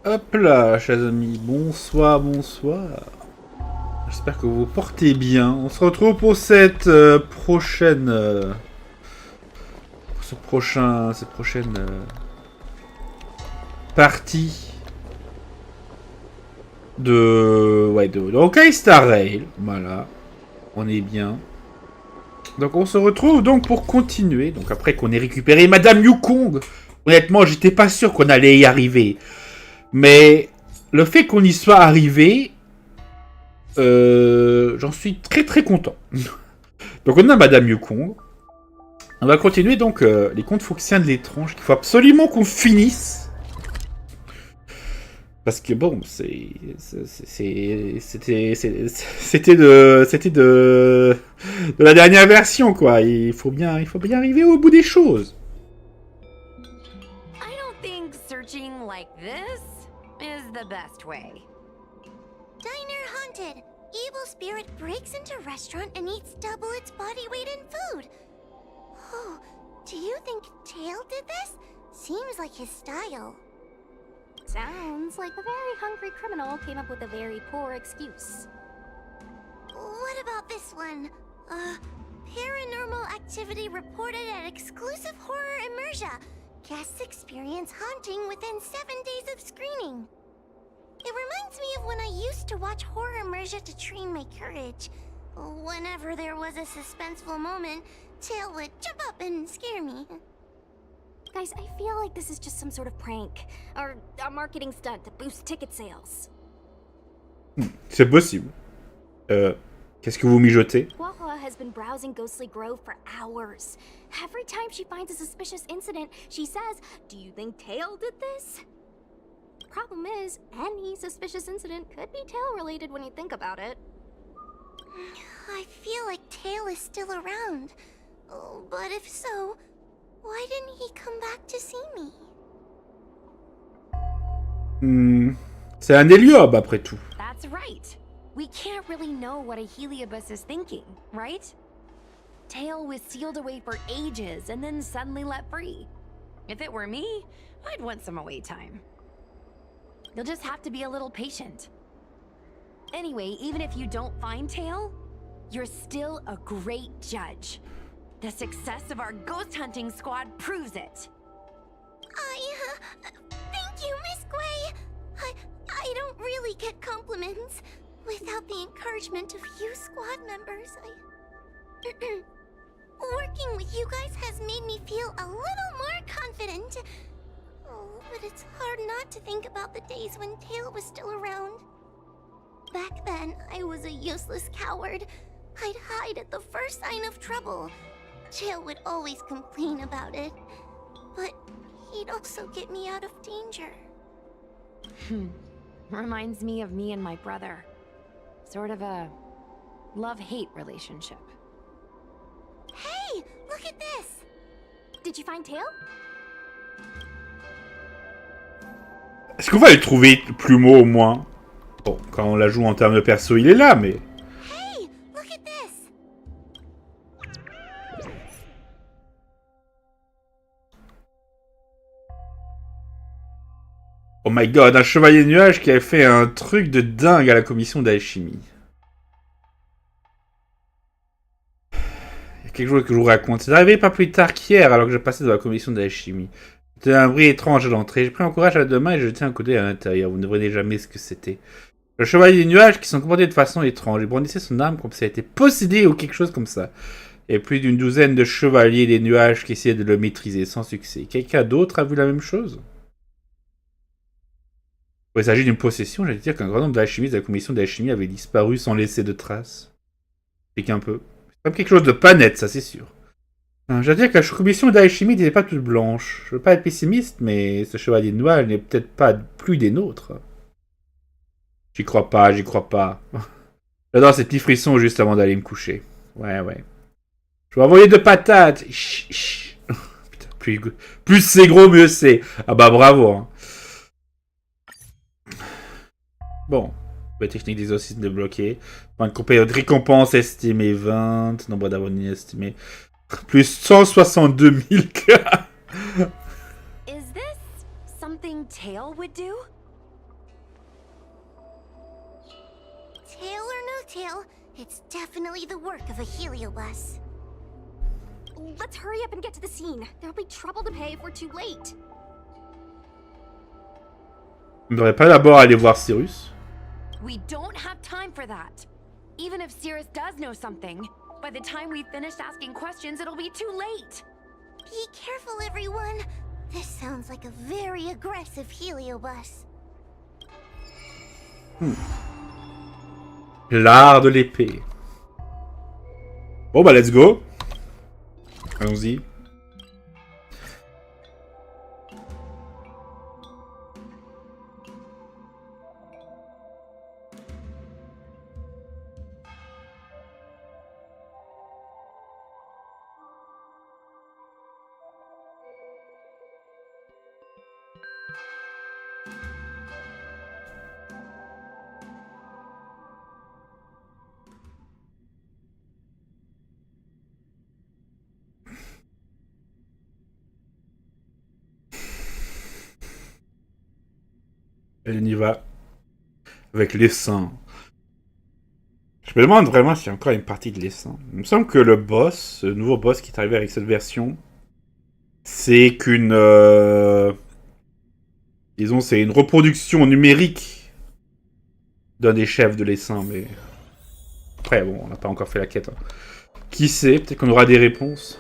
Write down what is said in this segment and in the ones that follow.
Hop là, chers amis, bonsoir, bonsoir. J'espère que vous vous portez bien. On se retrouve pour cette prochaine... cette prochaine partie de... Ouais, de honkaistarrail. Voilà, on est bien. Donc on se retrouve donc pour continuer. Donc après qu'on ait récupéré Madame Yukong. Honnêtement, j'étais pas sûr qu'on allait y arriver. Mais le fait qu'on y soit arrivé, j'en suis très très content. Donc on a Madame Yukong. On va continuer donc les contes Foxiens de l'étrange qu'il faut absolument qu'on finisse. Parce que bon, c'était de la dernière version quoi. Il faut bien arriver au bout des choses. I don't think searching like this is the best way. Diner haunted. Evil spirit breaks into restaurant and eats double its body weight in food. Oh, do you think Tail did this? Seems like his style. Sounds like a very hungry criminal came up with a very poor excuse. What about this one? Paranormal activity reported at exclusive horror immersia. Guests experience haunting within 7 days of screening. It reminds me of when I used to watch horror immersia to train my courage. Whenever there was a suspenseful moment, Tail would jump up and scare me. Guys, I feel like this is just some sort of prank, or a marketing stunt to boost ticket sales. C'est possible. Qu'est-ce que vous mijotez? Wawa has been browsing Ghostly Grove for hours. Every time she finds a suspicious incident, she says, "Do you think Tail did this?" Problem is, any suspicious incident could be Tail-related when you think about it. I feel like Tail is still around. Oh, but if so, why didn't he come back to see me? C'est un Heliobes après tout. That's right. We can't really know what a Heliobes is thinking, right? Tail was sealed away for ages and then suddenly let free. If it were me, I'd want some away time. You'll just have to be a little patient. Anyway, even if you don't find Tail, you're still a great judge. The success of our ghost hunting squad proves it. Thank you, Miss Gwei. I don't really get compliments. Without the encouragement of you squad members, working with you guys has made me feel a little more confident. Oh, but it's hard not to think about the days when Tail was still around. Back then, I was a useless coward. I'd hide at the first sign of trouble. Tail would always complain about it, but he'd also get me out of danger. Reminds me of me and my brother. Sort of a love-hate relationship. Hey, look at this! Did you find Tail? Est-ce qu'on va le trouver Plumeau au moins? Bon, quand on la joue en termes de perso, il est là, mais... Hey, look at this! Oh my god, un chevalier nuage qui a fait un truc de dingue à la commission d'alchimie. Il y a quelque chose que je vous raconte. C'est arrivé pas plus tard qu'hier, alors que je passais dans la commission d'alchimie. C'était un bruit étrange à l'entrée. J'ai pris mon courage à deux mains et j'ai jeté un coup d'œil à l'intérieur. Vous ne verrez jamais ce que c'était. Le chevalier des nuages qui s'en comportait de façon étrange. Il brandissait son arme comme si elle était possédée ou quelque chose comme ça. Et plus d'une douzaine de chevaliers des nuages qui essayaient de le maîtriser sans succès. Quelqu'un d'autre a vu la même chose? Il s'agit d'une possession, j'allais dire qu'un grand nombre d'alchimistes de la commission d'alchimie avaient disparu sans laisser de traces. Explique un peu. C'est comme quelque chose de pas net, ça c'est sûr. J'allais dire que la commission d'alchimie n'était pas toute blanche. Je veux pas être pessimiste, mais ce chevalier noir n'est peut-être pas plus des nôtres. J'y crois pas, j'y crois pas. J'adore ces petits frissons juste avant d'aller me coucher. Ouais. Je vais envoyer de patates. Chut. Putain, plus c'est gros, mieux c'est. Ah bah bravo. Hein. Bon, la technique d'exorcisme débloquée. Point de période de récompense estimée 20. Nombre d'abonnés estimé. Plus 162 000 cas. Is this something Tail would do? Tail. It's definitely the work of a Heliobes. Let's hurry up and get to the scene. There'll be trouble to pay if we're too late. On ne devrait pas d'abord aller voir Cyrus? We don't have time for that. Even if Cyrus does know something, by the time we've finished asking questions, it'll be too late. Be careful, everyone. This sounds like a very aggressive Heliobes. L'art de l'épée. Bon bah let's go. Allons-y. Et on y va. Avec l'essaim. Je me demande vraiment s'il y a encore une partie de l'essaim. Il me semble que le boss, le nouveau boss qui est arrivé avec cette version, c'est qu'une... disons, c'est une reproduction numérique d'un des chefs de l'essaim, mais... Après, bon, on n'a pas encore fait la quête. Hein. Qui sait? Peut-être qu'on aura des réponses.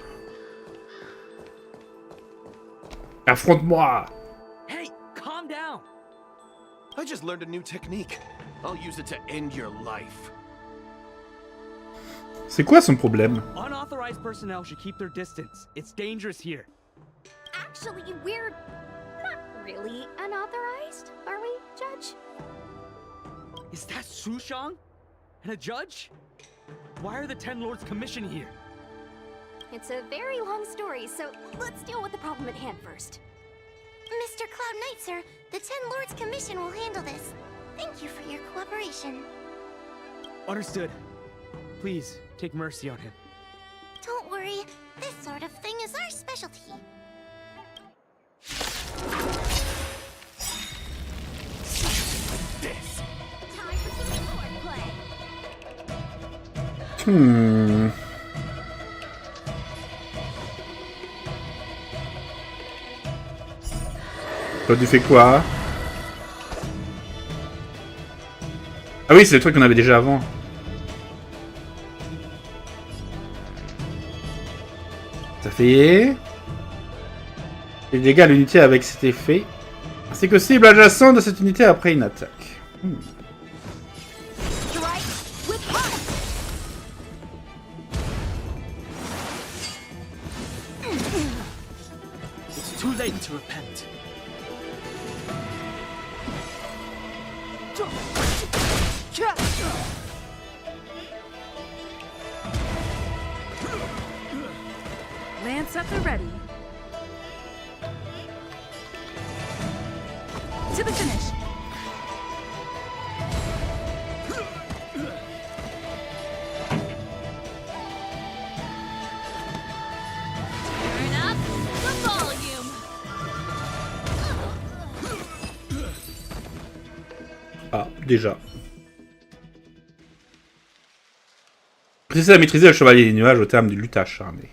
Affronte-moi! Hey, calm down! I just learned a new technique. I'll use it to end your life. C'est quoi son problème? Unauthorized personnel should keep their distance. It's dangerous here. Actually, we're not really unauthorized, are we, Judge? Is that Sushang? And a judge? Why are the Ten Lords commissioned here? It's a very long story, so let's deal with the problem at hand first. Mr. Cloud Knight, sir, the Ten Lords Commission will handle this. Thank you for your cooperation. Understood. Please, take mercy on him. Don't worry, this sort of thing is our specialty. This. Time for some sword play. Toi, tu fais quoi? Ah oui, c'est le truc qu'on avait déjà avant. Ça fait... Les dégâts à l'unité avec cet effet. C'est que cible adjacente de cette unité après une attaque. It's too late to repent. Lance at the ready. To the finish. Turn up the volume. Ah, déjà. Réussissez à maîtriser le chevalier des nuages au terme d'une lutte acharnée.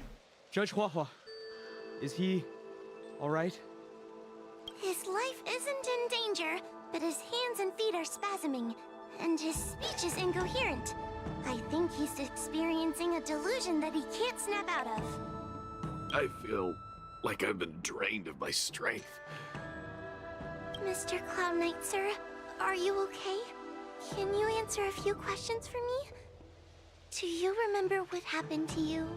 Judge Huahua, is he alright? His life isn't in danger, but his hands and feet are spasming, and his speech is incoherent. I think he's experiencing a delusion that he can't snap out of. I feel like I've been drained of my strength. Mr. Cloud Knight, sir, are you okay? Can you answer a few questions for me? Do you remember what happened to you?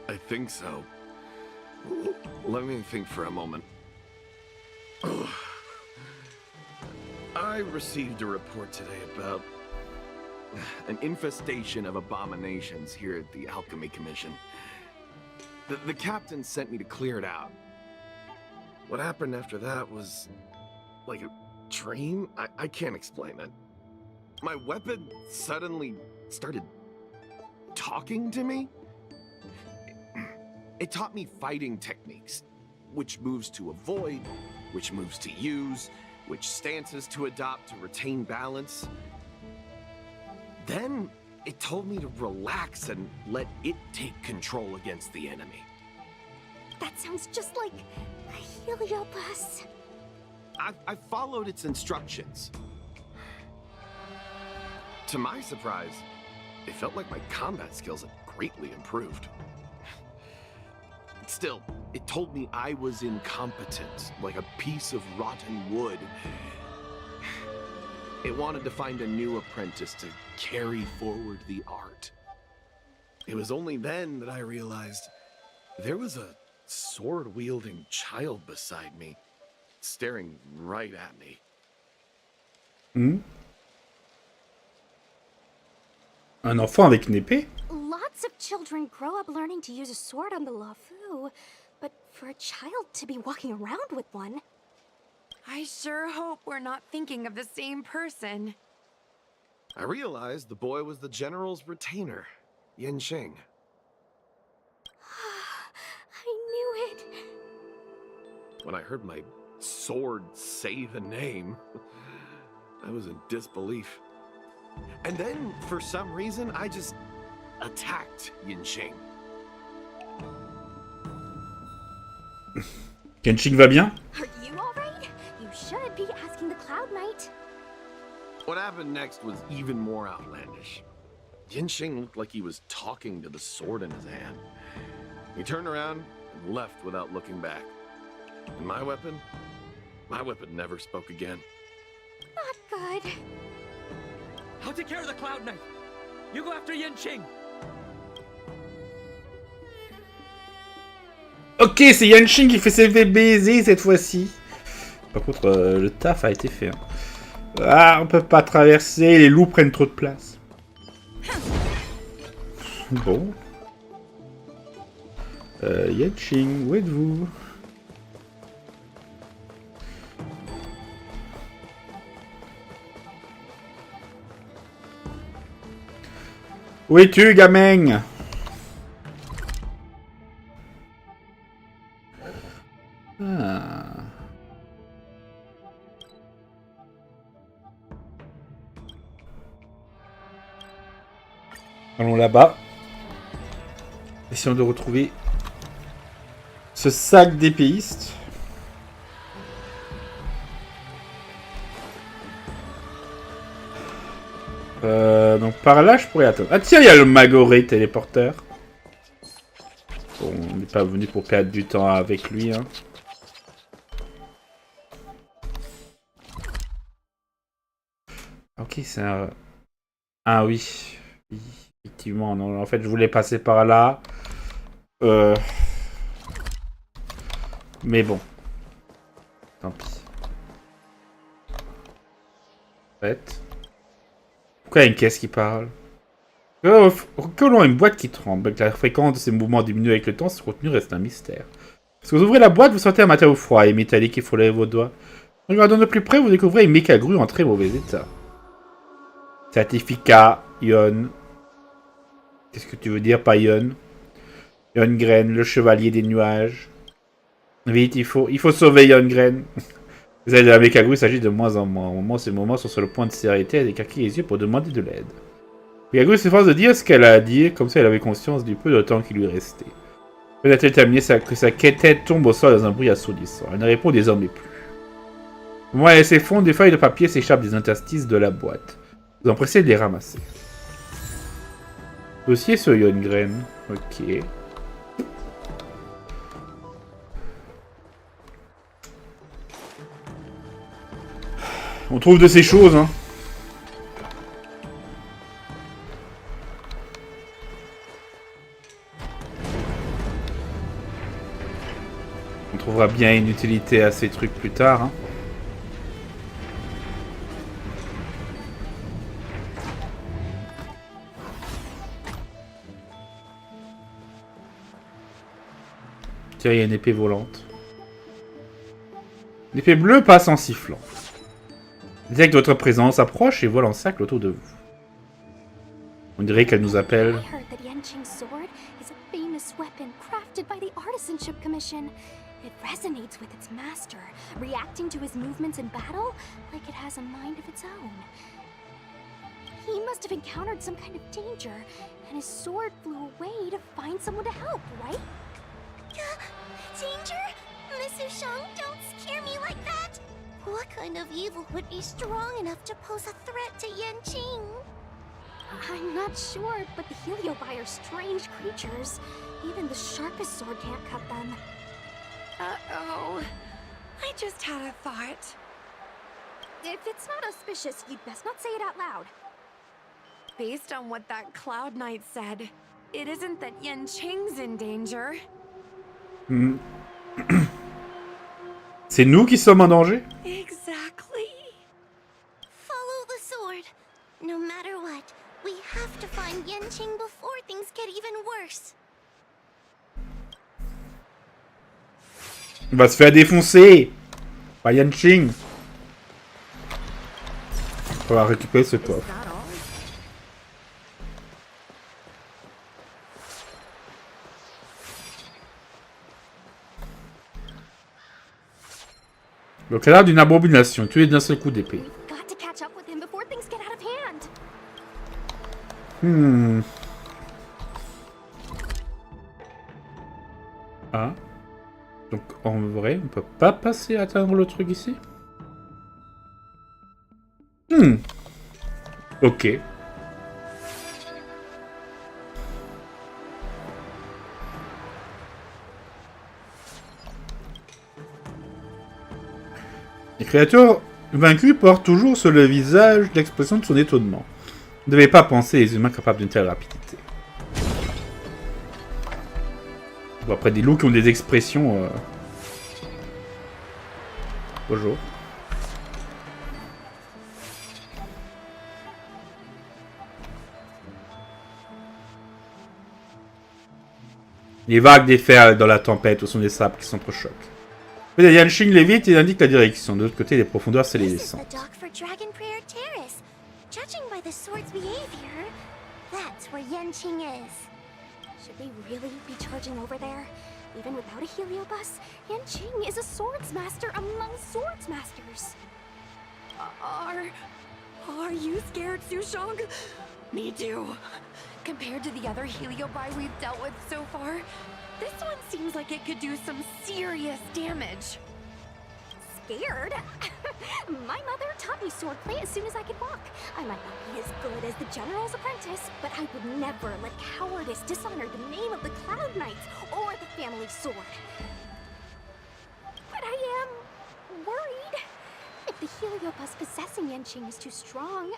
I think so. Let me think for a moment. I received a report today about an infestation of abominations here at the Alchemy Commission. The captain sent me to clear it out. What happened after that was like a dream? I can't explain it. My weapon suddenly started talking to me. It taught me fighting techniques, which moves to avoid, which moves to use, which stances to adopt to retain balance. Then it told me to relax and let it take control against the enemy. That sounds just like a Heliobes. I followed its instructions. To my surprise, it felt like my combat skills had greatly improved. Still, it told me I was incompetent, like a piece of rotten wood. It wanted to find a new apprentice to carry forward the art. It was only then that I realized there was a sword-wielding child beside me, staring right at me. Un enfant avec une épée? Lots of children grow up learning to use a sword on the Lafu, but for a child to be walking around with one... I sure hope we're not thinking of the same person. I realized the boy was the general's retainer, Yensheng. I knew it. When I heard my sword say the name, I was in disbelief. And then, for some reason, I just attacked Yensheng. Yensheng va bien? Are you alright? You should be asking the Cloud Knight. What happened next was even more outlandish. Yensheng looked like he was talking to the sword in his hand. He turned around and left without looking back. And my weapon never spoke again. Not good. I'll take care of the Cloud Knight. You go after Yensheng. Ok, c'est Yensheng qui fait ses baiser cette fois-ci. Par contre, le taf a été fait. Hein. Ah, on peut pas traverser, les loups prennent trop de place. Bon. Yensheng, où êtes-vous? Où es-tu, gamin? Ah. Allons là-bas. Essayons de retrouver ce sac d'épéiste. Donc par là, je pourrais attendre. Ah tiens, il y a le Magoré téléporteur. Bon, on n'est pas venu pour perdre du temps avec lui. Hein. Ok, c'est un... Ah oui. Effectivement, non. En fait, je voulais passer par là. Mais bon. Tant pis. En fait... Pourquoi il y a une caisse qui parle? Que l'on a une boîte qui tremble, avec la fréquence de ces mouvements diminue avec le temps, ce contenu reste un mystère. Lorsque vous ouvrez la boîte, vous sentez un matériau froid et métallique qui frôle vos doigts. En regardant de plus près, vous découvrez une méca grue en très mauvais état. Certificat, Yon. Qu'est-ce que tu veux dire par Yon? Yongren, le chevalier des nuages. Vite, il faut sauver Yongren. Vous avez de la méca grue, il s'agit de moins en moins. Au moment où ces moments sont sur le point de s'arrêter, elle écarquille les yeux pour demander de l'aide. Méca grue s'efforce de dire ce qu'elle a à dire, comme ça elle avait conscience du peu de temps qui lui restait. Elle a déterminé que sa quête tombe au sol dans un bruit assourdissant. Elle ne répond désormais plus. Au moment où elle s'effondre, des feuilles de papier s'échappent des interstices de la boîte. Vous empressez de les ramasser. Dossier sur Yongren. Ok. On trouve de ces choses, hein. On trouvera bien une utilité à ces trucs plus tard, hein. Tiens, il y a une épée volante. L'épée bleue passe en sifflant. Détecte votre présence, approche et vole en cercle autour de vous. On dirait qu'elle nous appelle. I heard that Yensheng's sword is a famous weapon crafted by the Artisanship Commission. It resonates with its master, reacting to his movements in battle like it has a mind of its own. He must have encountered some kind of danger, and his sword flew away to find someone to help, right? Danger? Miss Ushang, don't scare me like that! What kind of evil would be strong enough to pose a threat to Yanqing? I'm not sure, but the Heliobes are strange creatures. Even the sharpest sword can't cut them. Uh-oh. I just had a thought. If it's not auspicious, you'd best not say it out loud. Based on what that Cloud Knight said, it isn't that Yanqing's in danger. Hmm. C'est nous qui sommes en danger? Exactly. Follow the sword. No matter what, we have to find Yanqing before things get even worse. On va se faire défoncer par Yanqing. On va récupérer ce coffre. Le cadavre d'une abomination, tué d'un seul coup d'épée. We've got to catch up with him before things get out of hand. Ah. Donc en vrai, on peut pas passer à atteindre le truc ici? Ok. Les créatures vaincues portent toujours sur le visage l'expression de son étonnement. Vous ne devez pas penser les humains capables d'une telle rapidité. Bon, après des loups qui ont des expressions... Bonjour. Les vagues déferlent dans la tempête où sont des sables qui s'entrechoquent. Yanqing l'évite et indique la direction. De l'autre côté, les profondeurs, c'est les This is descentes. the dock for Dragon Prayer Terrace. Judging by the sword's behavior, that's where Yanqing is. Should we really be charging over there? Even without a Heliobes, Yanqing is a swords master among swords masters. Are you scared, Sushang? Me too. Compared to the other Heliobes we've dealt with so far, this one seems like it could do some serious damage. Scared? My mother taught me swordplay as soon as I could walk. I might not be as good as the general's apprentice, but I would never let cowardice dishonor the name of the Cloud Knights or the family sword. But I am worried. If the Heliobes possessing Yanqing is too strong,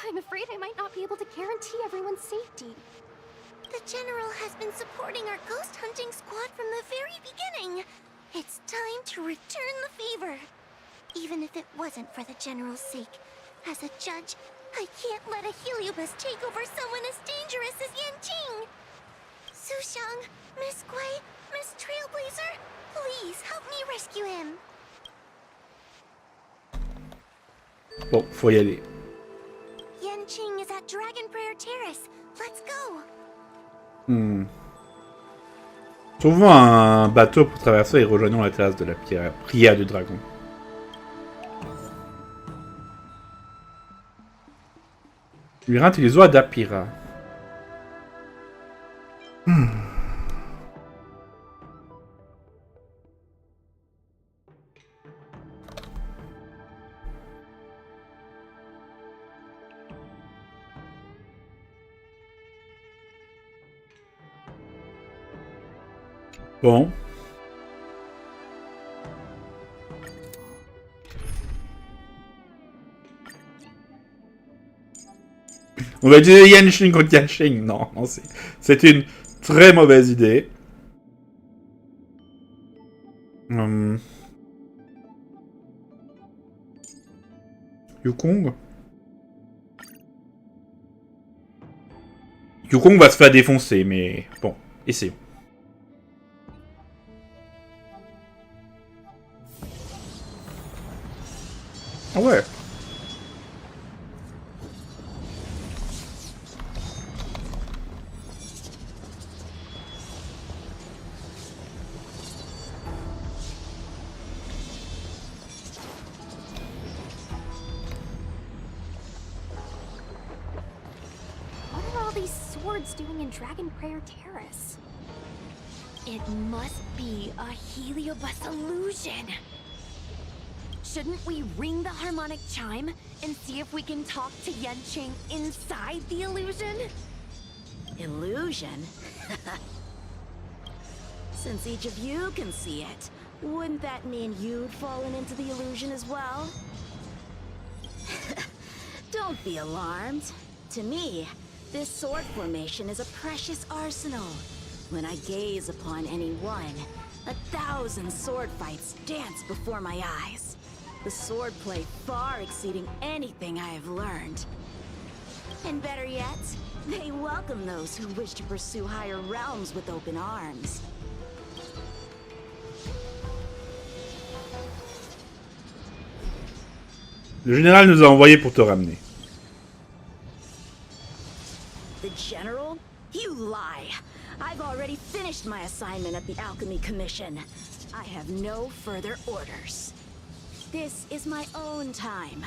I'm afraid I might not be able to guarantee everyone's safety. The General has been supporting our ghost hunting squad from the very beginning. It's time to return the favor. Even if it wasn't for the General's sake. As a judge, I can't let a Heliobes take over someone as dangerous as Yanqing. Sushang, Miss Gui, Miss Trailblazer, please help me rescue him. Bon, faut y aller. Yanqing is at Dragon Prayer Terrace. Let's go. Trouvons un bateau pour traverser et rejoignons la terrasse de la prière du dragon. Labyrinthe et les oies d'Apira. Bon. On va utiliser Yanqing contre Yanqing. Non, non, c'est une très mauvaise idée. Yukong. Yukong va se faire défoncer, mais bon, essayons. Ah ouais. swords doing in Dragon Prayer Terrace? It must be a Heliobes illusion. Shouldn't we ring the harmonic chime and see if we can talk to Yenching inside the illusion? Illusion? Since each of you can see it, wouldn't that mean you'd fallen into the illusion as well? Don't be alarmed. To me, this sword formation is a precious arsenal. When I gaze upon any one, 1,000 sword fights dance before my eyes. The swordplay far exceeding anything I have learned. And better yet, they welcome those who wish to pursue higher realms with open arms. Le général nous a envoyés pour te ramener. The General? You lie! I've already finished my assignment at the Alchemy Commission. I have no further orders. This is my own time.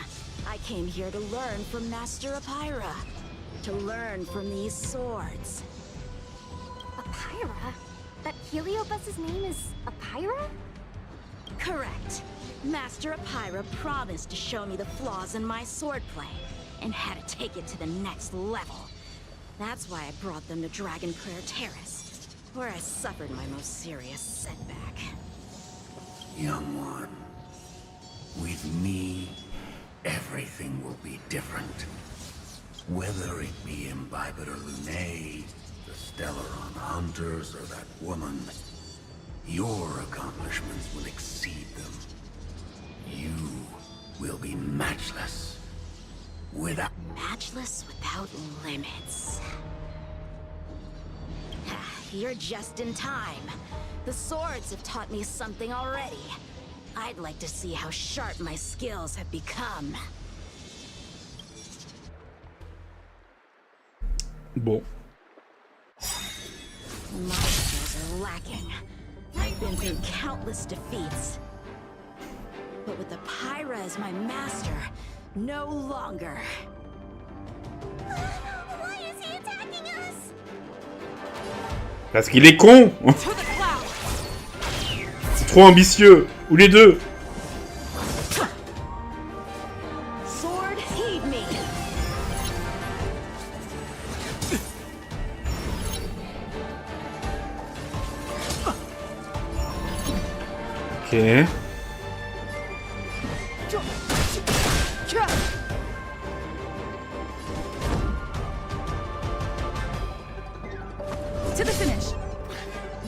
I came here to learn from Master Apira. To learn from these swords. Apira? That Heliobes' name is Apira? Correct. Master Apira promised to show me the flaws in my swordplay, and had to take it to the next level. That's why I brought them to Dragon Prayer Terrace, where I suffered my most serious setback. Young one, with me, everything will be different. Whether it be Imbibitor Lunae, the Stellaron Hunters, or that woman, your accomplishments will exceed them. You will be matchless. Matchless without limits. You're just in time. The swords have taught me something already. I'd like to see how sharp my skills have become. Bon. My skills are lacking. I've been through countless defeats. But with Apira as my master, no longer. Why is he attacking us? Parce qu'il est con. C'est trop ambitieux. Ou les deux. Sword, heed me. Ok. To the finish.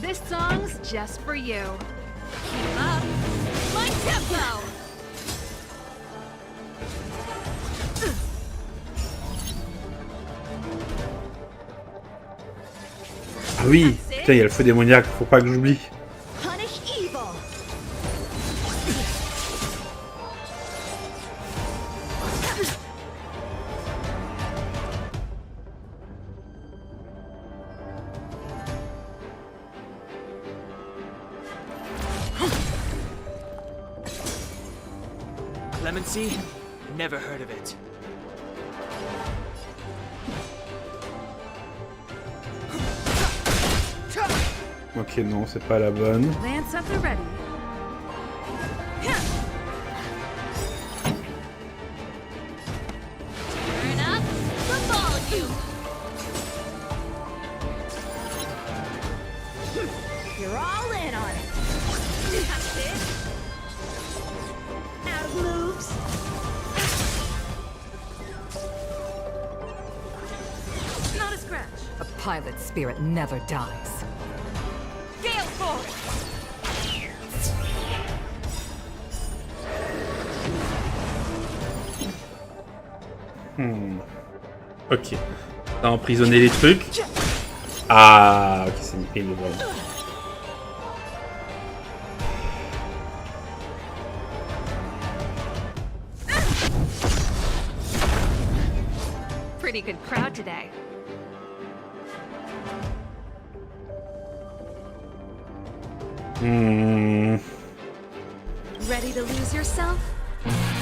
This song's just for you. Keep up my tempo. Ah oui. Putain, il y a le feu démoniaque. Faut pas que j'oublie. Punish evil. Clemency? Never heard of it. Ok, non, c'est pas la bonne. Lance at the ready. Turn up the volume. You're all in on it. That's it. Out of moves. Not a scratch. A pilot's spirit never dies. Gale forward. Ok. T'as emprisonné les trucs. Ah, ok, c'est nickel, le voilà. Pretty good crowd today. Ready to lose yourself?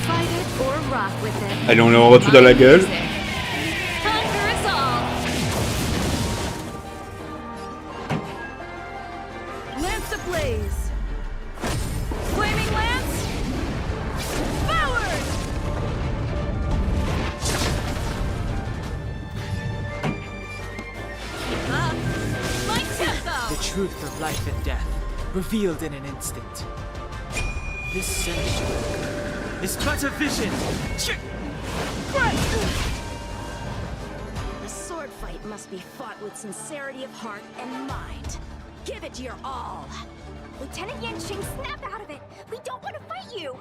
Fight it or rock with it. Allez, on leur envoie tout dans la gueule. Conquer us all. truth of life and death, revealed in an instant. This century is but a vision. The sword fight must be fought with sincerity of heart and mind. Give it your all. Lieutenant Yanqing, snap out of it! We don't want to fight you!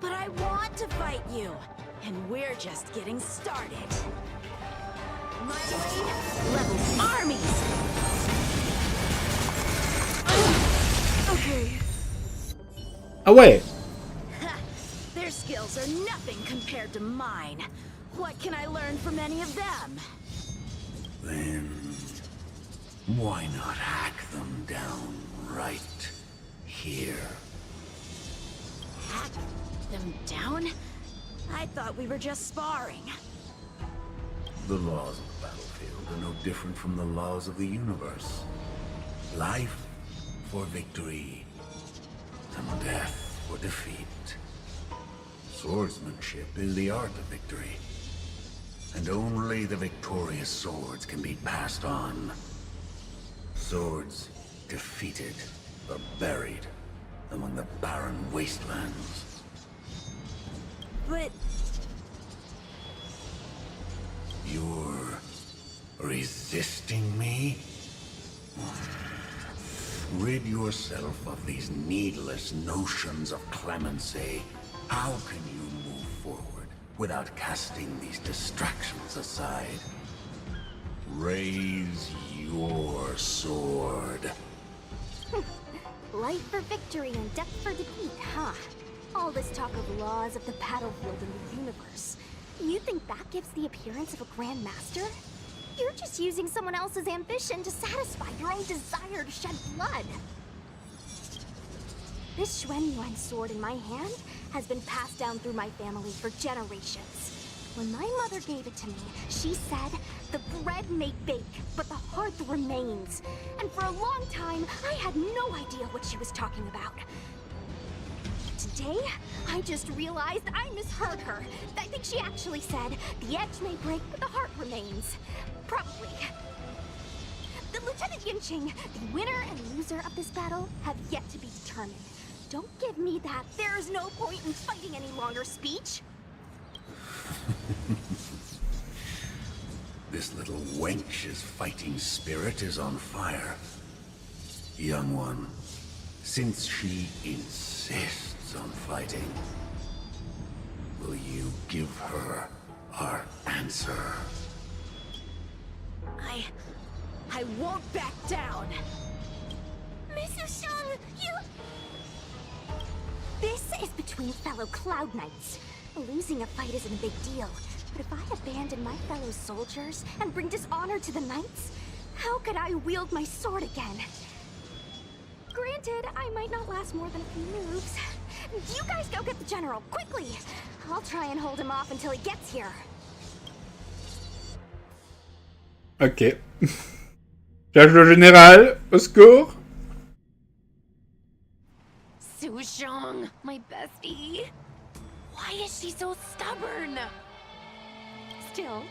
But I want to fight you, and we're just getting started. My blade levels armies! Okay. Ah ouais. Their skills are nothing compared to mine. What can I learn from any of them? Then why not hack them down right here? Hack them down? I thought we were just sparring. The laws of the battlefield are no different from the laws of the universe. Life for victory, and death for defeat. Swordsmanship is the art of victory, and only the victorious swords can be passed on. Swords defeated are buried among the barren wastelands. But You're resisting me? Rid yourself of these needless notions of clemency. How can you move forward without casting these distractions aside? Raise your sword. Life for victory and death for defeat, huh? All this talk of laws of the battlefield and the universe. You think that gives the appearance of a Grand Master? You're just using someone else's ambition to satisfy your own desire to shed blood. This Xuanyuan sword in my hand has been passed down through my family for generations. When my mother gave it to me, she said, the bread may bake, but the hearth remains. And for a long time, I had no idea what she was talking about. Today, I just realized I misheard her. I think she actually said, the edge may break, but the heart remains. Probably. The Lieutenant Yanqing, the winner and loser of this battle, have yet to be determined. Don't give me that "there's no point in fighting any longer" speech. This little wench's fighting spirit is on fire. Young one, since she insists on fighting, will you give her our answer? I won't back down. Miss Ushang, you... This is between fellow Cloud Knights. Losing a fight isn't a big deal, but if I abandon my fellow soldiers and bring dishonor to the Knights, how could I wield my sword again? Granted, I might not last more than a few moves. You guys go get the General, quickly! I'll try and hold him off until he gets here. Ok. Cherche le général, au secours. Sushang, my bestie. Why is she so stubborn? Still,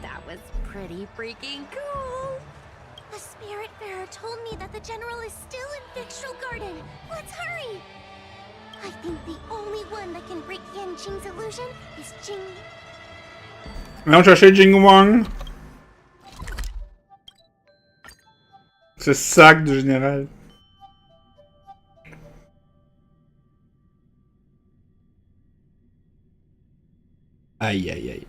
that was pretty freaking cool. The Spiritfarer told me that the General is still in Victual Garden. Let's hurry! I think the only one that can break Yanqing's illusion is Jing. Allons chercher Jing Wang. Ce sac de général. Aïe aïe aïe.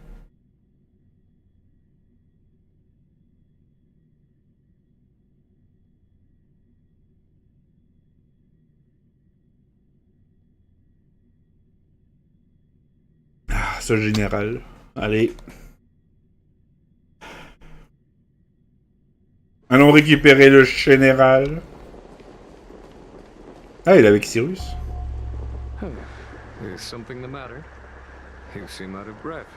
Ah, ce général. Allez. Allons récupérer le général. Ah, il est avec Cyrus. Is something the matter? You seem out of breath.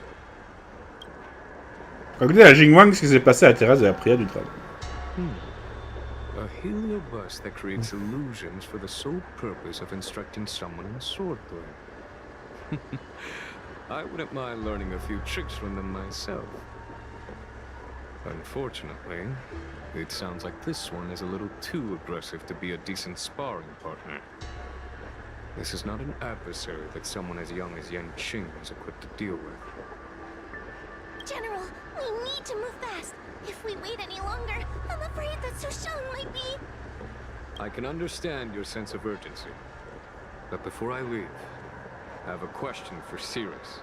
Racontez à Jing Wang ce qui s'est passé à la terrasse de la prière du dragon. A Heliobes that creates illusions for the sole purpose of instructing someone in swordplay. I wouldn't mind learning a few tricks from them myself. Unfortunately, it sounds like this one is a little too aggressive to be a decent sparring partner. This is not an adversary that someone as young as Yan Qing is equipped to deal with. General, we need to move fast. If we wait any longer, I'm afraid that Sushang might be... I can understand your sense of urgency. But before I leave, I have a question for Cirrus,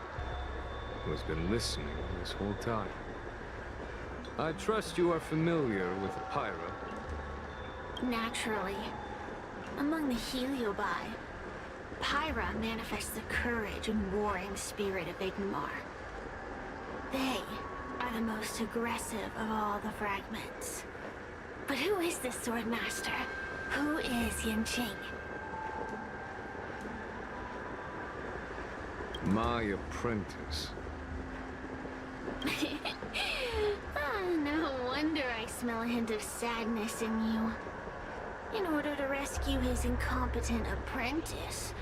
who has been listening this whole time. I trust you are familiar with Pyra. Naturally. Among the Heliobes, Pyra manifests the courage and warring spirit of Ignomar. They are the most aggressive of all the fragments. But who is this sword master? Who is Yan Qing? My apprentice. No wonder I smell a hint of sadness in you. In order to rescue his incompetent apprentice,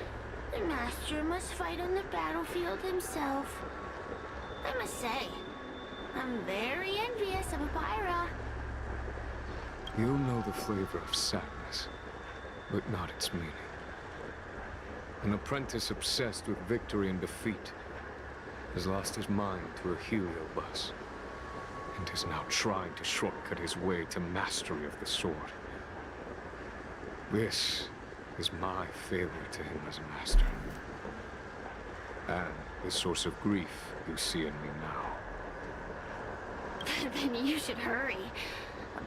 the master must fight on the battlefield himself. I must say, I'm very envious of Pyra. You'll know the flavor of sadness, but not its meaning. An apprentice obsessed with victory and defeat has lost his mind to a Heliobes, and is now trying to shortcut his way to mastery of the sword. This is my failure to him as a master, and the source of grief you see in me now. Then you should hurry.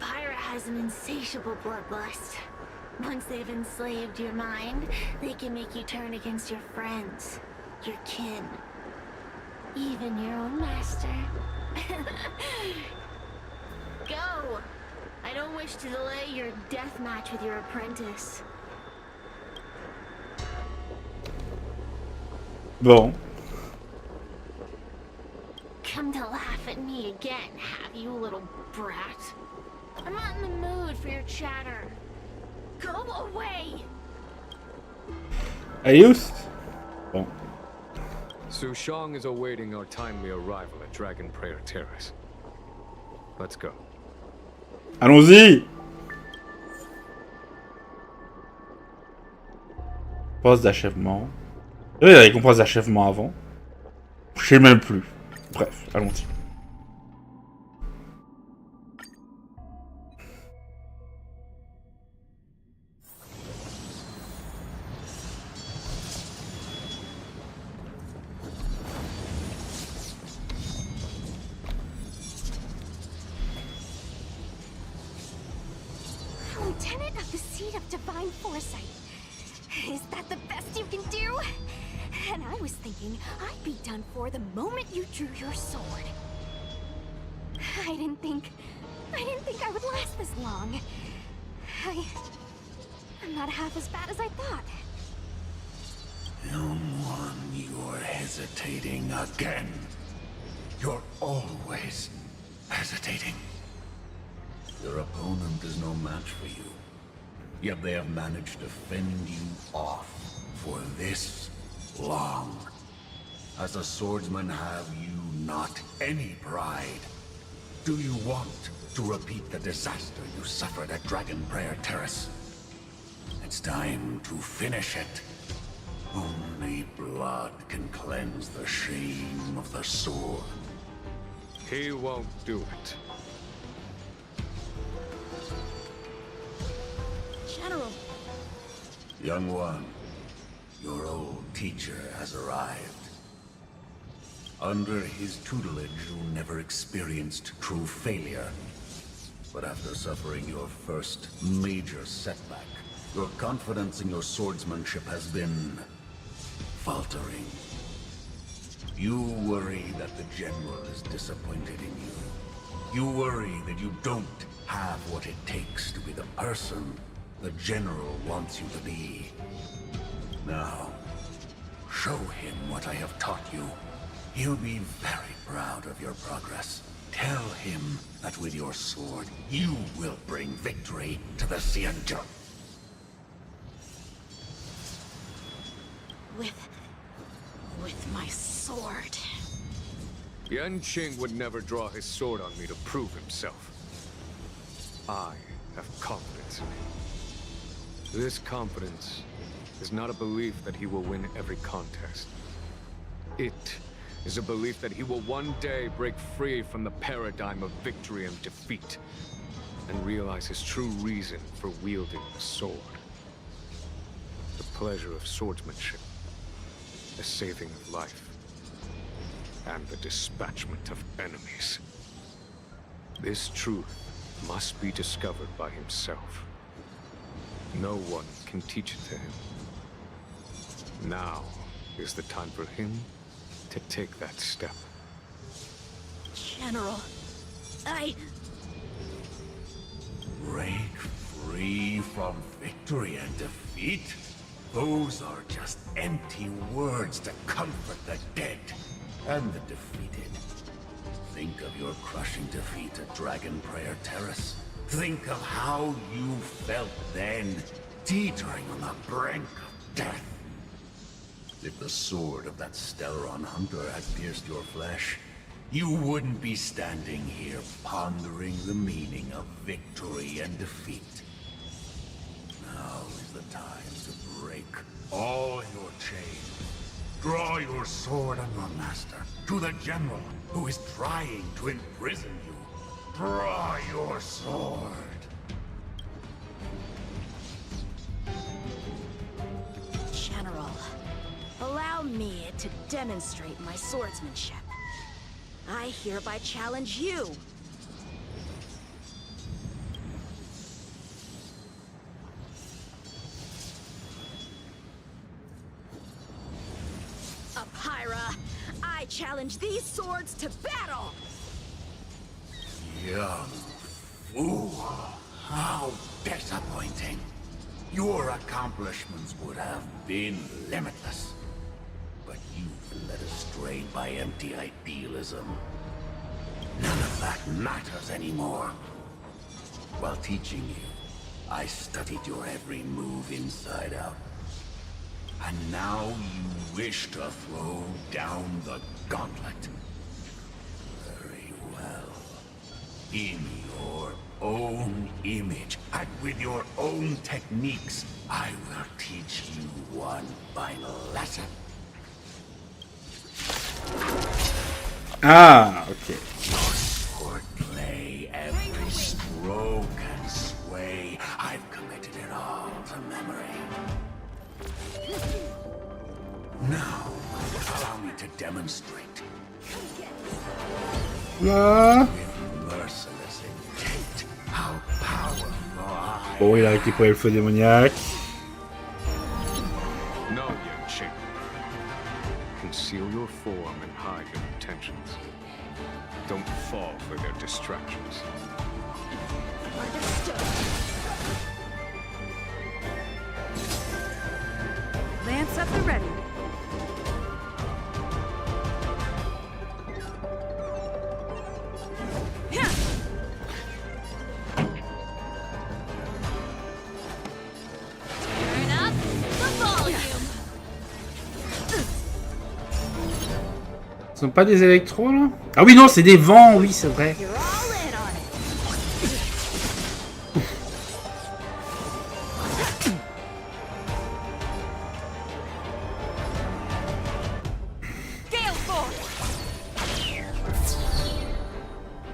Pyra has an insatiable bloodlust. Once they've enslaved your mind, they can make you turn against your friends, your kin, even your own master. Go! I don't wish to delay your death match with your apprentice. Bon. Come to laugh at me again, have you, little brat? I'm not in the mood for your chatter. Go away! Ayus. Bon. Sushang is awaiting our timely arrival at Dragon Prayer Terrace. Let's go. Allons-y. Pause d'achèvement. Il y a des récompenses d'achèvement avant. Je sais même plus. Bref, allons-y. Lieutenant of the Seat of Divine Foresight. Is that the best you can do? And I was thinking I'd be done for the moment you drew your sword. I didn't think I would last this long. I'm not half as bad as I thought. Young one, you're hesitating again. You're always hesitating. Your opponent is no match for you. Yet they have managed to fend you off for this long. As a swordsman, have you not any pride? Do you want to repeat the disaster you suffered at Dragon Prayer Terrace? It's time to finish it. Only blood can cleanse the shame of the sword. He won't do it. General. Young one, your old teacher has arrived. Under his tutelage, you never experienced true failure. But after suffering your first major setback, your confidence in your swordsmanship has been faltering. You worry that the general is disappointed in you. You worry that you don't have what it takes to be the person the general wants you to be. Now, show him what I have taught you. He'll be very proud of your progress. Tell him that with your sword, you will bring victory to the Xianzhou. With my sword. Yanqing would never draw his sword on me to prove himself. I have confidence in him. This confidence is not a belief that he will win every contest. It is a belief that he will one day break free from the paradigm of victory and defeat, and realize his true reason for wielding the sword. The pleasure of swordsmanship, the saving of life, and the dispatchment of enemies. This truth must be discovered by himself. No one can teach it to him. Now is the time for him to take that step. General, Break free from victory and defeat? Those are just empty words to comfort the dead and the defeated. Think of your crushing defeat at Dragon Prayer Terrace. Think of how you felt then, teetering on the brink of death. If the sword of that Stellaron hunter had pierced your flesh, you wouldn't be standing here pondering the meaning of victory and defeat. Now is the time to break all your chains. Draw your sword on your master, to the general who is trying to imprison you. Draw your sword. General, allow me to demonstrate my swordsmanship. I hereby challenge you. Apyra, I challenge these swords to battle! Young fool. How disappointing. Your accomplishments would have been limitless. But you've led astray by empty idealism. None of that matters anymore. While teaching you, I studied your every move inside out. And now you wish to throw down the gauntlet. Very well. In your own image, and with your own techniques, I will teach you one final lesson. Ah, ok. Swordplay, every stroke and sway, I've committed it all to memory. Now, allow me to demonstrate. With merciless intent, how powerful I am. Bon, il a récupéré le feu démoniaque. No, Yanqing. Conceal your form and hide your intentions. Don't fall for their distractions. Understood. Lance up the ready. Turn up the volume. Ce sont pas des électros là? Ah oui, non, c'est des vents, oui, c'est vrai. You're all in on it. Gale force.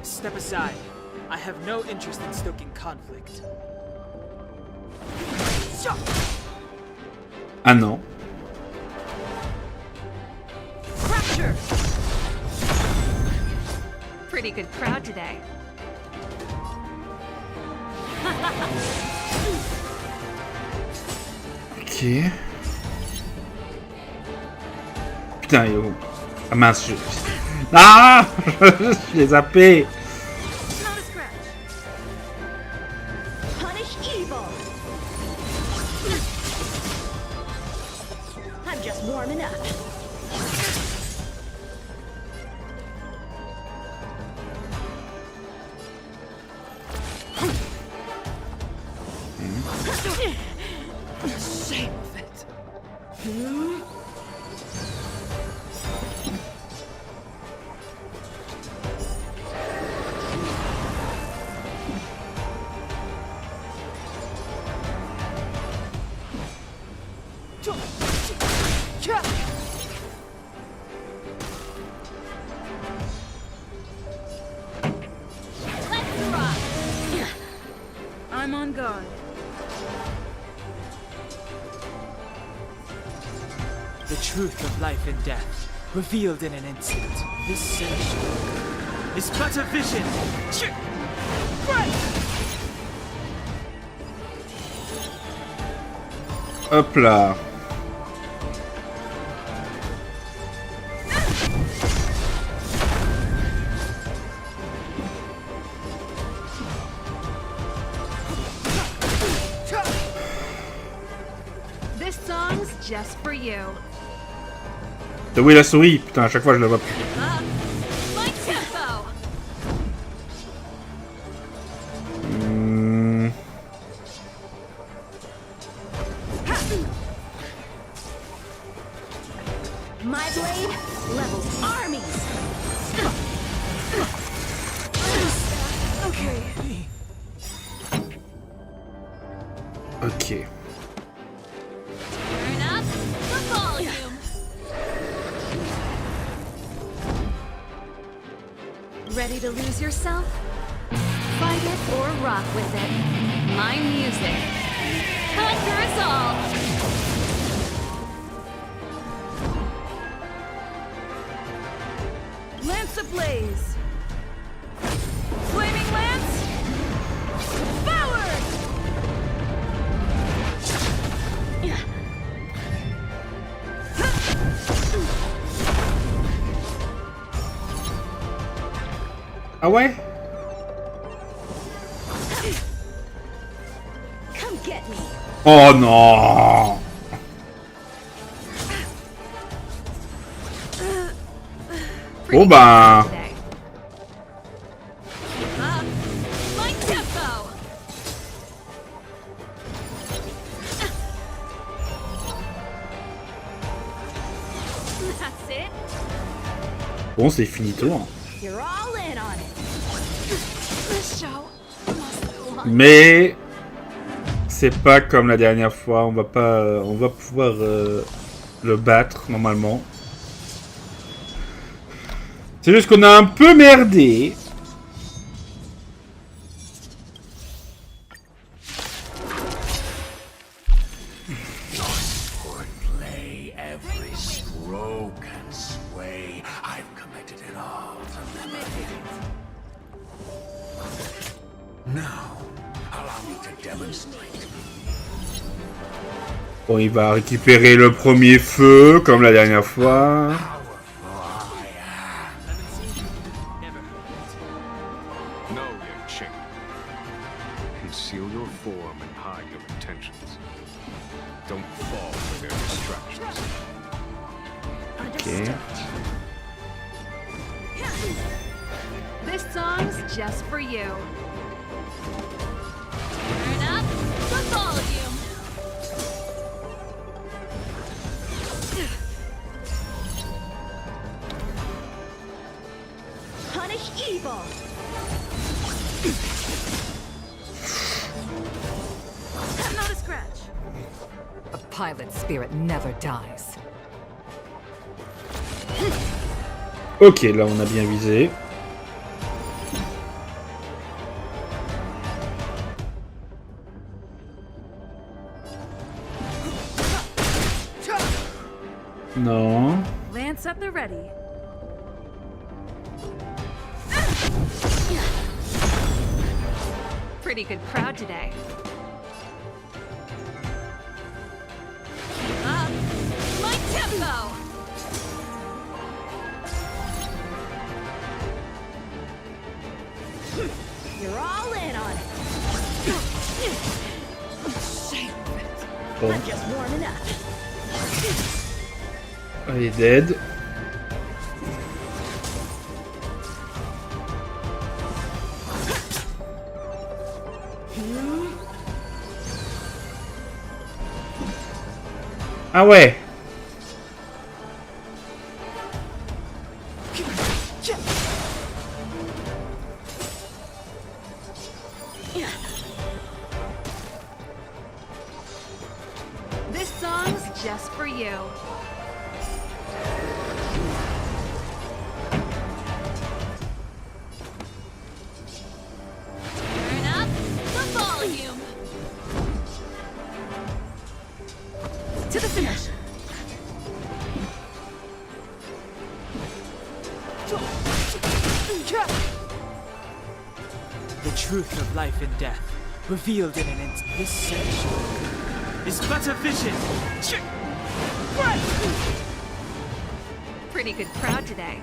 Step aside. I have no interest in stoking conflict. Ah non. Fracture. Pretty good crowd today. Ok. Putain, yo. Ah mince, je... Ah je l'ai zappé. Not a scratch. Punish evil. I'm just warming up. Shame of it. song. The truth of life and death, revealed in an instant. This sinister is but a vision. Hop là. This song's just for you. T'as où est la souris? Putain, à chaque fois je la vois plus. My tempo. My blade levels armies. Okay. Ok. Turn up the volume. Ready to lose yourself? Fight it or rock with it. My music. Conquer us all. Lance ablaze. Flaming lance. Forward. Ah ouais? Come get me. Oh non! Bon bah... My tempo. That's it. Bon, c'est fini tour. You're all in on it. This show must go on. Mais... C'est pas comme la dernière fois, on va pas... on va pouvoir le battre, normalement. C'est juste qu'on a un peu merdé. Swordplay, every stroke and sway. I've committed it all to memory. Now, allow me to demonstrate. Bon, il va récupérer le premier feu, comme la dernière fois. Know your chink. Conceal your form and hide your intentions. Don't fall for their distractions. Ok. This song's just for you. Turn up the volume. Punish evil. Not a scratch. A pilot's spirit never dies. Ok, là on a bien visé. Non. Lance at the ready. Pretty good crowd today. Up. My tempo. You're all in on it. Bon, I'm just warming up. elle est dead. Ah ouais. This song's just for you. Turn up the volume. The truth of life and death, revealed in an instant. This section is but a vision. Pretty good crowd today.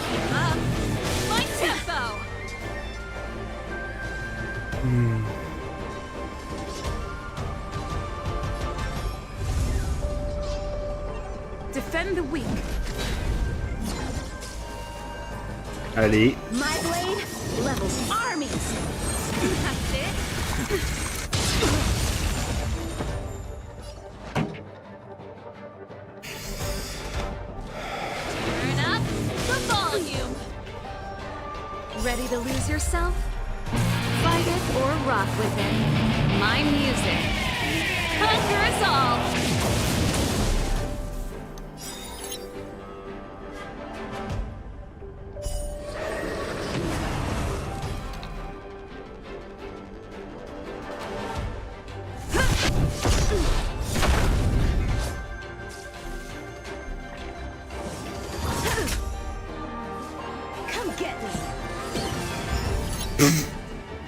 Keep up. My tempo! Defend the weak. Allez. My blade levels armies. That's it. Turn up the volume. Ready to lose yourself? Fight it or rock with it. My music. Conquer us all.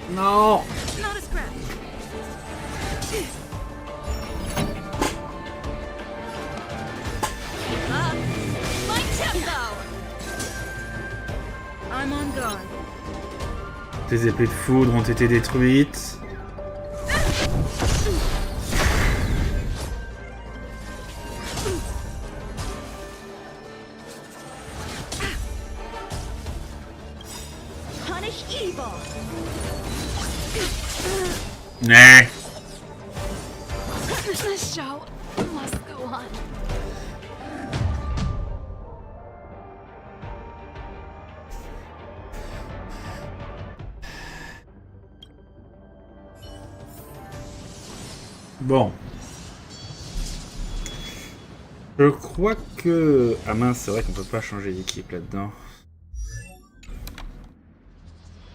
Non. Not a scratch. Keep up. My tempo. I'm on guard. Tes épées de foudre ont été détruites. Punish evil. Nee. The show must go on. Bon. Je crois que... Ah mince, c'est vrai qu'on peut pas changer d'équipe là-dedans.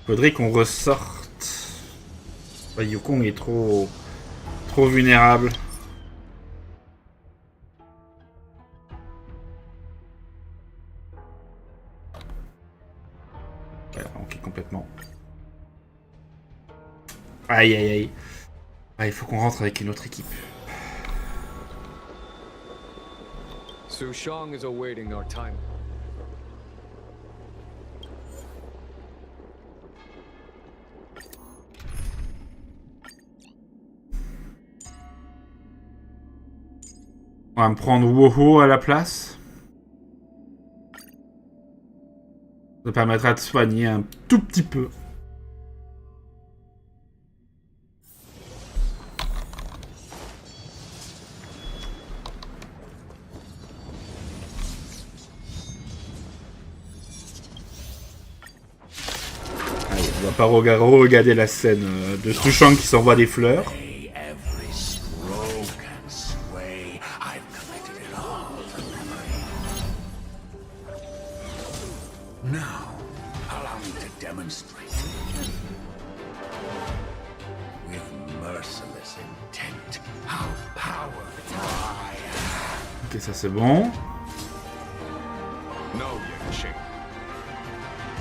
Faudrait qu'on ressorte. Ouais, Yukong est trop vulnérable. Voilà, ok, complètement. Aïe aïe aïe. Ah, il faut qu'on rentre avec une autre équipe. Su Shang is awaiting our time. On va me prendre Woho à la place. Ça permettra de soigner un tout petit peu. Allez, on va pas regarder la scène de Su Shang qui s'envoie des fleurs. Ok, ça c'est bon. No, Yen-Ching.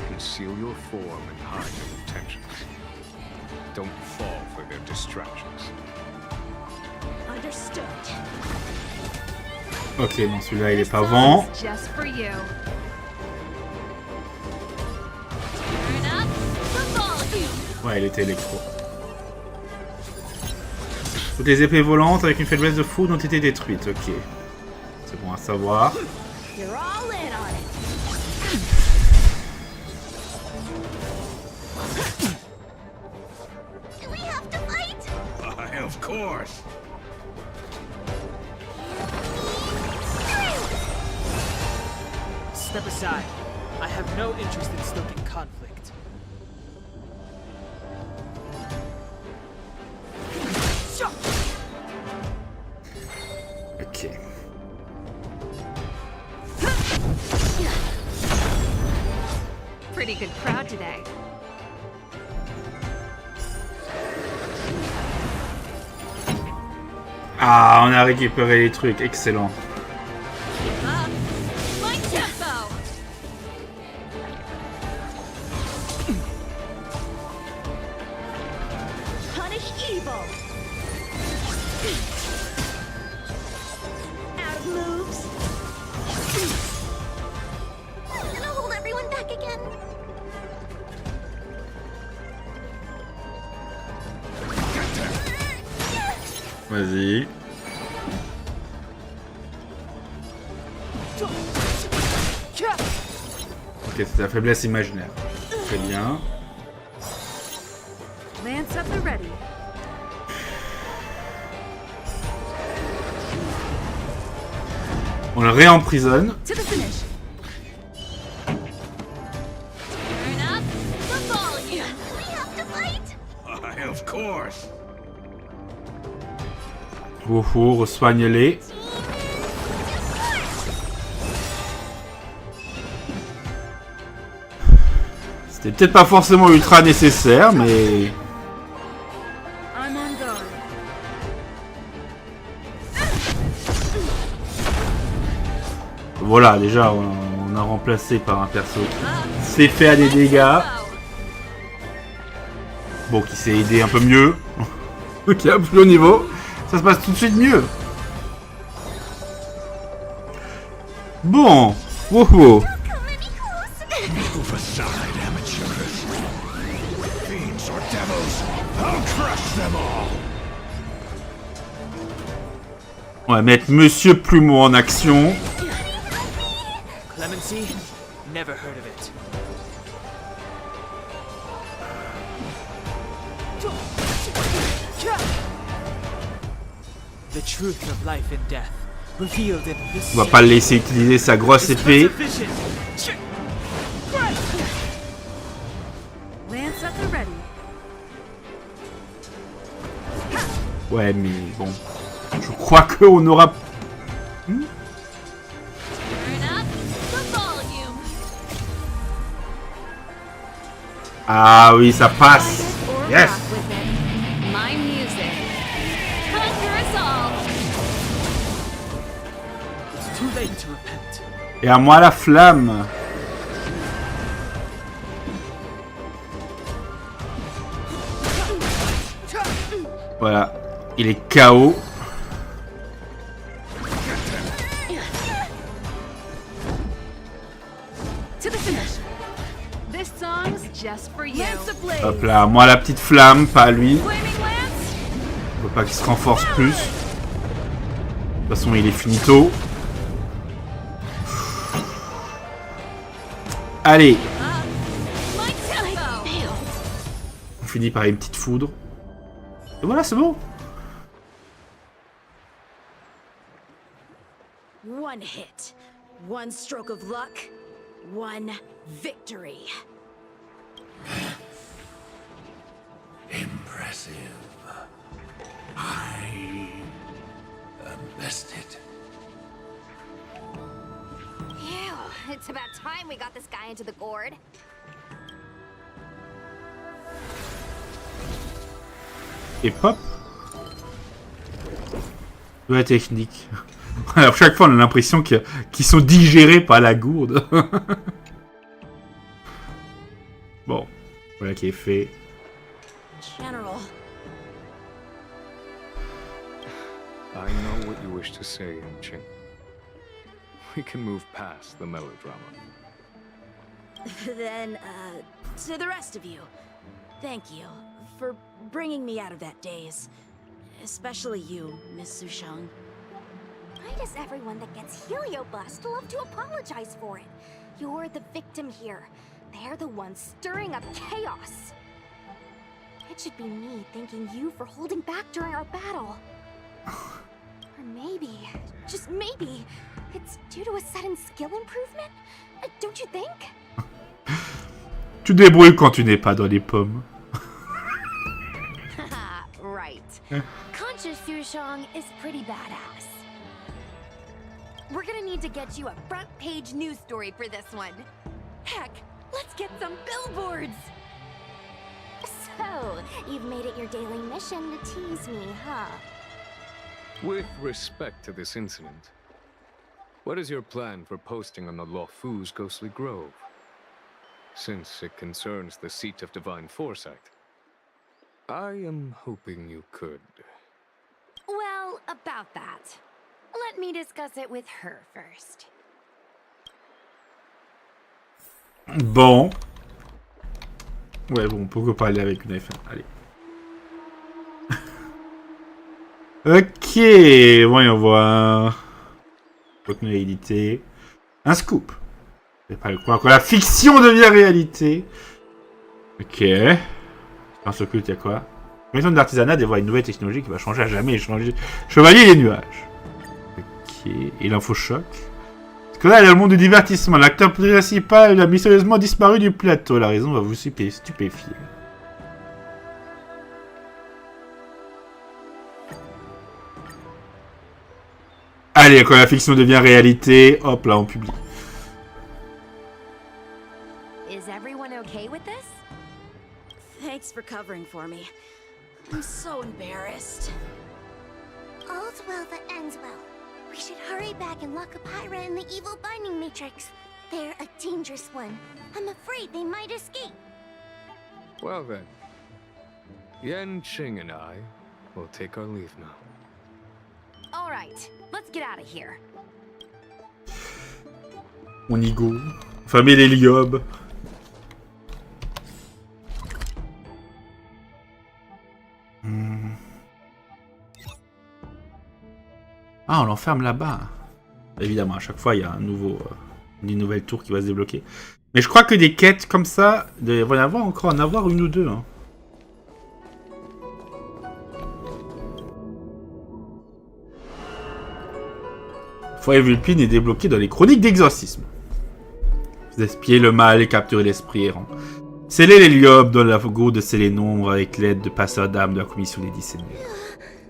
Conceal your form and hide your intentions. Don't fall for their distractions. Understood. Ok, non, celui-là il est pas vent. Just for you. Turn up the volume. Ouais, il était électro. Toutes les épées volantes avec une faiblesse de foudre ont été détruites. Ok. C'est bon à savoir. You're all in on it. Do we have to fight? Of course. Step aside. I have no interest in stoking conflict. Ok. Pretty good crowd today. Ah, on a récupéré les trucs, excellent. Vas-y. Ok, c'est la faiblesse imaginaire. Très bien. Lance at the ready. On le réemprisonne. To the finish. Turn up the volume. We have to fight! Of course. Wouhou, resoigne-les. C'était peut-être pas forcément ultra nécessaire, mais... I'm on guard. Voilà, déjà, on a remplacé par un perso qui s'est fait à des dégâts. Bon, qui s'est aidé un peu mieux. Qui est à plus haut niveau. Ça se passe tout de suite mieux. Bon. Wouhou. Move aside, amateurs. Fiends or devils, I'll crush them all. On va mettre Monsieur Plumeau en action. Clemency? Never heard of it. The truth of life and death, revealed in this. On va pas le laisser utiliser sa grosse épée. Lance at the ready. Ouais, mais bon. Je crois qu'on aura... Turn up the volume. Ah oui, ça passe. Or Yes. rock with it. My music. Conquer us all. It's too late to repent. Et à moi la flamme. Voilà. Il est KO. To the finish. This song's just for you. Lance ablaze. Hop là, moi la petite flamme, pas lui. Flaming lance. On veut pas qu'il se renforce plus. De toute façon, il est finito. Allez. My tempo. On finit par une petite foudre. Et voilà, c'est bon. One hit, one stroke of luck, one victory. Impressive. I am bested. Ew, it's about time we got this guy into the gourd. Et pop. De la technique. Alors chaque fois on a l'impression qu'ils sont digérés par la gourde. Bon, voilà qui est fait. General. I know what you wish to say, Ching. We can move past the melodrama. Then, to the rest of you, thank you for bringing me out of that daze. Especially you, Miss Sushang. Why does everyone that gets Heliobes love to apologize for it? You're the victim here. They're the ones stirring up chaos. It should be me thanking you for holding back during our battle. Or maybe, just maybe, it's due to a sudden skill improvement? Don't you think? Tu débrouilles quand tu n'es pas dans les pommes. Haha, right. Conscious Sushang is pretty badass. We're gonna need to get you a front page news story for this one. Heck, let's get some billboards! So, you've made it your daily mission to tease me, huh? With respect to this incident, what is your plan for posting on the Lawfoo's ghostly grove? Since it concerns the seat of divine foresight, I am hoping you could. Well, about that. Let me discuss it with her first. Bon. Ouais, bon, pourquoi pas aller avec une iPhone. Allez. Ok, voyons voir. Contenu réalité. Un scoop. Je vais pas le croire que la fiction devient réalité. Ok. Dans ce culte, il y a quoi? Commission d'artisanat dévoile une nouvelle technologie qui va changer à jamais échanger Chevalier et les nuages. Ok. Et l'infochoc. Parce que là, il y a le monde du divertissement. L'acteur principal a mystérieusement disparu du plateau. La raison va vous stupéfier. Allez, quand la fiction devient réalité, hop là, on publie. Is everyone okay with this? Thanks for covering for me. I'm so embarrassed. All's well that ends well. We should hurry back and lock Apira in the evil binding matrix. They're a dangerous one. I'm afraid they might escape. Well then, Yan Qing and I will take our leave now. All right, let's get out of here. On y go. Famille les Heliobes. Ah, on l'enferme là-bas. Évidemment, à chaque fois, il y a une nouvelle tour qui va se débloquer. Mais je crois que des quêtes comme ça, il va y avoir encore en avoir une ou deux. Hein. Foyer Vulpine est débloqué dans les chroniques d'exorcisme. Vous espiez le mal et capturez l'esprit errant. Scellez les Heliobes dans la gourde de sceller nombres avec l'aide de passeurs d'âmes de la commission des 10 seigneurs.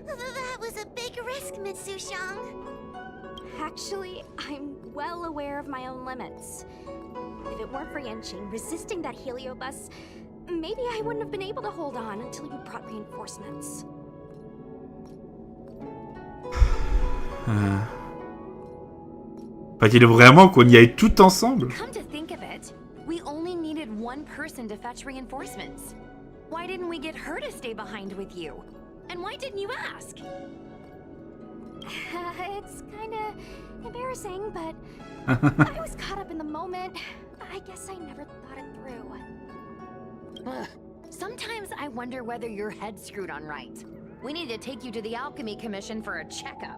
That was a big risk, Miss Sushang. Actually, I'm well aware of my own limits. If it weren't for Yanqing resisting that Heliobus, maybe I wouldn't have been able to hold on until you brought reinforcements. Fallait-il vraiment qu'on y aille tout ensemble? Come to think of it, we only needed one person to fetch reinforcements. Why didn't we get her to stay behind with you? And why didn't you ask? It's kinda embarrassing, but I was caught up in the moment. I guess I never thought it through. Ugh. Sometimes I wonder whether your head's screwed on right. We need to take you to the Alchemy Commission for a checkup.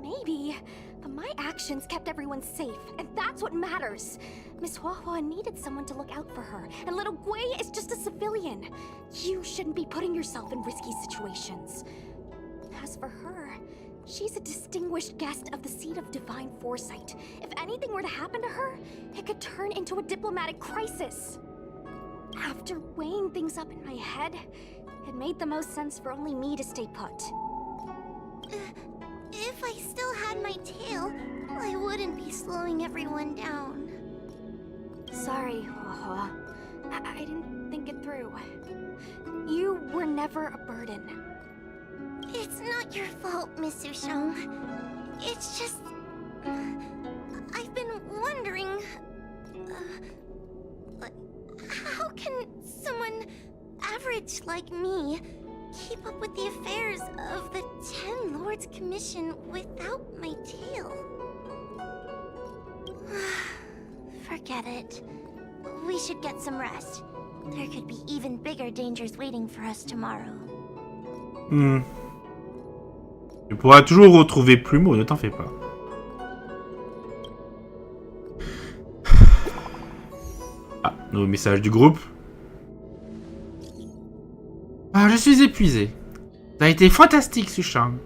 Maybe, but my actions kept everyone safe, and that's what matters. Miss Huahua needed someone to look out for her, and little Gui is just a civilian. You shouldn't be putting yourself in risky situations. As for her, she's a distinguished guest of the seat of divine foresight. If anything were to happen to her, it could turn into a diplomatic crisis. After weighing things up in my head, it made the most sense for only me to stay put. If I still had my tail, I wouldn't be slowing everyone down. Sorry, Huahua. I didn't think it through. You were never a burden. It's not your fault, Miss Sushang. It's just... I've been wondering... how can someone average like me keep up with the affairs of the 10 Lords Commission without my tail? Forget it. We should get some rest. There could be even bigger dangers waiting for us tomorrow. Tu pourras toujours retrouver Plumeau, ne t'en fais pas. Ah, nouveau message du groupe. Ah, je suis épuisé. Ça a été fantastique, Sushang.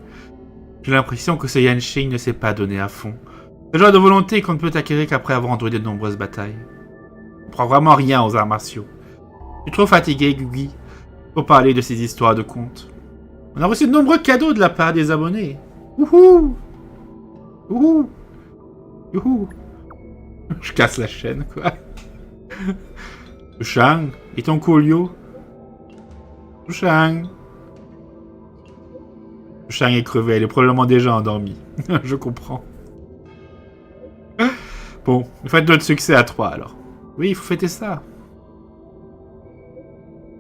J'ai l'impression que ce Yanqing ne s'est pas donné à fond. Ce genre de volonté qu'on ne peut acquérir qu'après avoir enduré de nombreuses batailles. On ne prend vraiment rien aux arts martiaux. Je suis trop fatigué, Guigui, pour parler de ces histoires de contes. On a reçu de nombreux cadeaux de la part des abonnés. Wouhou! Wouhou! Youhou! Je casse la chaîne, quoi. Sushang, et ton coolio? Sushang. chien est crevé, elle est probablement déjà endormie. Je comprends. Bon, faites notre succès à 3 alors. Oui, il faut fêter ça.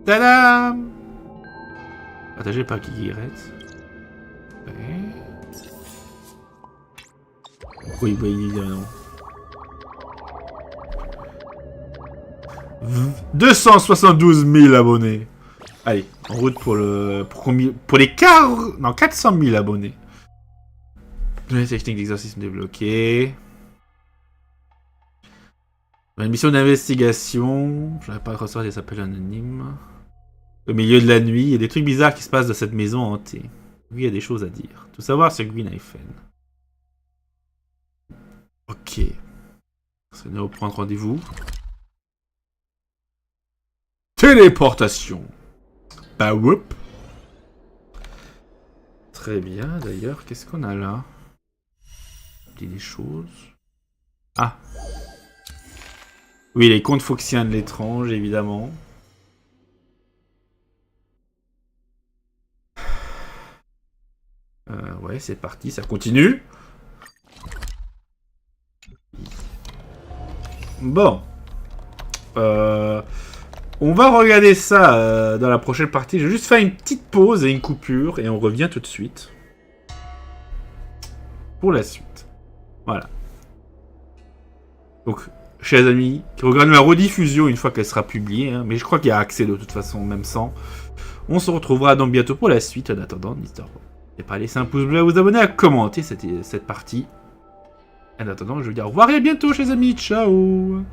Tadam! Partagé par Kikirette. Ouais. Oui, non. 272 000 abonnés. Allez, en route pour le... Pour les 400 000 abonnés. Les techniques d'exorcisme débloquées. Une mission d'investigation. Je n'arrive pas à recevoir des appels anonymes. Au milieu de la nuit, il y a des trucs bizarres qui se passent dans cette maison hantée. Oui, il y a des choses à dire. Tout savoir sur Green Hyphen. Ok. C'est nous reprendre rendez-vous. Téléportation. Bah, whoop. Très bien, d'ailleurs. Qu'est-ce qu'on a là? Des choses. Ah. Oui, les contes Foxiens de l'étrange, évidemment. Ouais, c'est parti, ça continue. Bon. On va regarder ça dans la prochaine partie. Je vais juste faire une petite pause et une coupure et on revient tout de suite. Pour la suite. Voilà. Donc, chers amis, qui regardent la rediffusion une fois qu'elle sera publiée, hein, mais je crois qu'il y a accès de toute façon, même sans. On se retrouvera donc bientôt pour la suite. En attendant, n'hésitez pas à laisser un pouce bleu, à vous abonner, à commenter cette partie. En attendant, je vous dis au revoir et à bientôt, chers amis. Ciao!